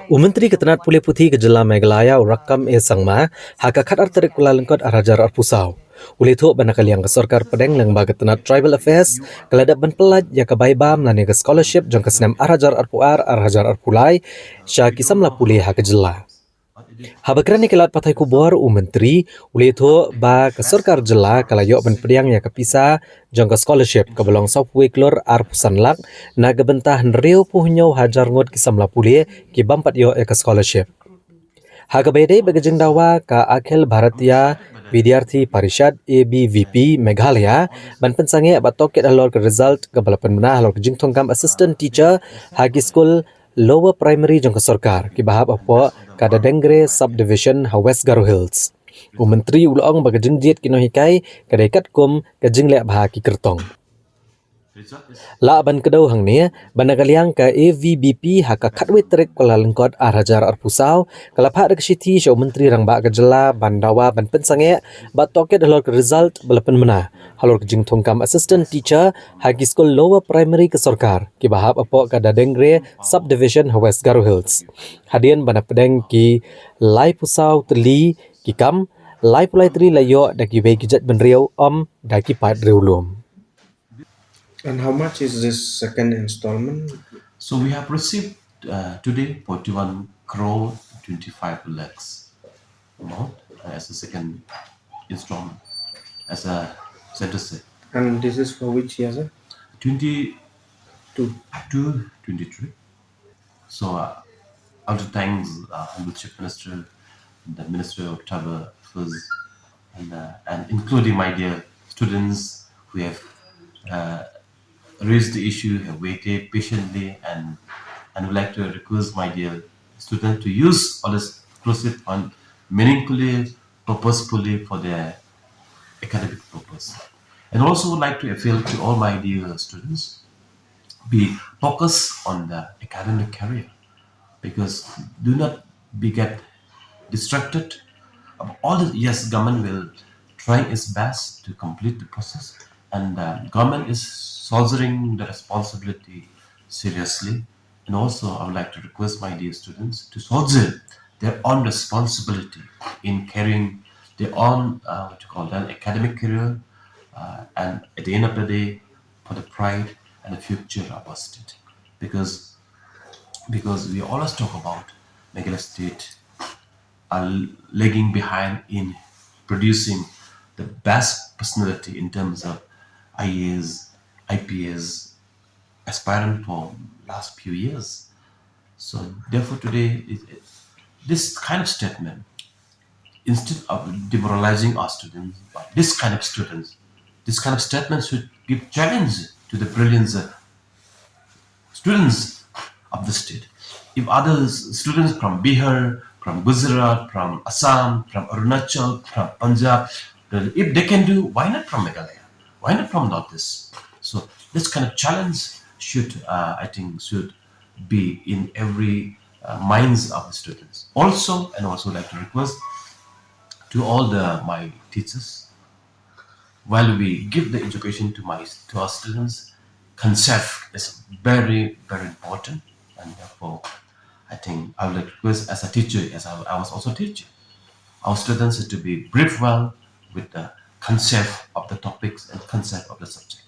Umentri Ketenat Pulih Putih Kejela Meghalaya Rakam Sangma haka khat artarik kula lengkot arajar arpusau. Uli tu banakal yang kesorkar pedeng lembaga Ketenat Tribal Affairs keladap ban pelaj ya kebaibam lani ke scholarship jang kesenam arajar arpuar arajar arpulai sya kisamla pulih haka jela. Habakrani kelat patai kubor menteri uli itu ba kesorkar jela kalayok ban pediang ya kepisa jangka scholarship ke belong sopwe klor arpusan lak na gebentah nriu puhnyo hajar ngot kisamla puli ki bampat yo ke scholarship. Hagabede bagajeng dawa ka Akhil Bharatiya Vidyarthi Parishad ABVP Meghalaya ban pensange batok ket alor ke result ke balapan menah alor ke jingtong kam assistant teacher hagi school lower primary jangka sorkar ki bahab apo kada dengre subdivision ha West Garo Hills. Menteri ulong bagajeng jet kinohikai kadai katkum kajeng lek bah ki kertong. La ban kedau hang ni banagaliang ka AVBP haka khatwe trek kala lengkot arajar arpusau kala pha dak siti show menteri rang ba kajela bandawa ban pensange ba toket halor ke result balapan mena halor ke jingthong kam assistant teacher hagi school lower primary ke sorkar ki bahab apo ka dadengre subdivision West Garo Hills hadian bana pedeng ki lai pusau teli ki kam lai pulai tri layo daki be kijat benriau daki pat reulum. And how much is this second installment? So we have received today 41 crore 25 lakhs amount as a second installment as a center say. And this is for which year, sir? 22, 23. So out of thanks Honorable Chief Minister, the Minister of Tribal Affairs, and including my dear students who have raised the issue, have waited patiently, and would like to request my dear students to use all this exclusive fund meaningfully, purposefully for their academic purpose. And also would like to appeal to all my dear students, be focused on the academic career, because do not get distracted. All the, yes, government will try its best to complete the process, and government is soldiering the responsibility seriously. And also, I would like to request my dear students to soldier their own responsibility in carrying their own what you call that academic career, and at the end of the day, for the pride and the future of our state, because we always talk about Meghalaya State are lagging behind in producing the best personality in terms of IAS, IPS aspirant for last few years. So therefore today, this kind of statement, instead of demoralizing our students, but this kind of statements should give challenge to the brilliance students of the state. If other students from Bihar, from Gujarat, from Assam, from Arunachal, from Punjab, if they can do, why not from Meghalaya? Why not from Northeast? So this kind of challenge should, I think, should be in every minds of the students. Also, and also like to request to all my teachers, while we give the education to our students, concept is very, very important, and therefore I think I would like to request as a teacher, as I was also a teacher, our students to be briefed well with the concept of the topics and concept of the subject.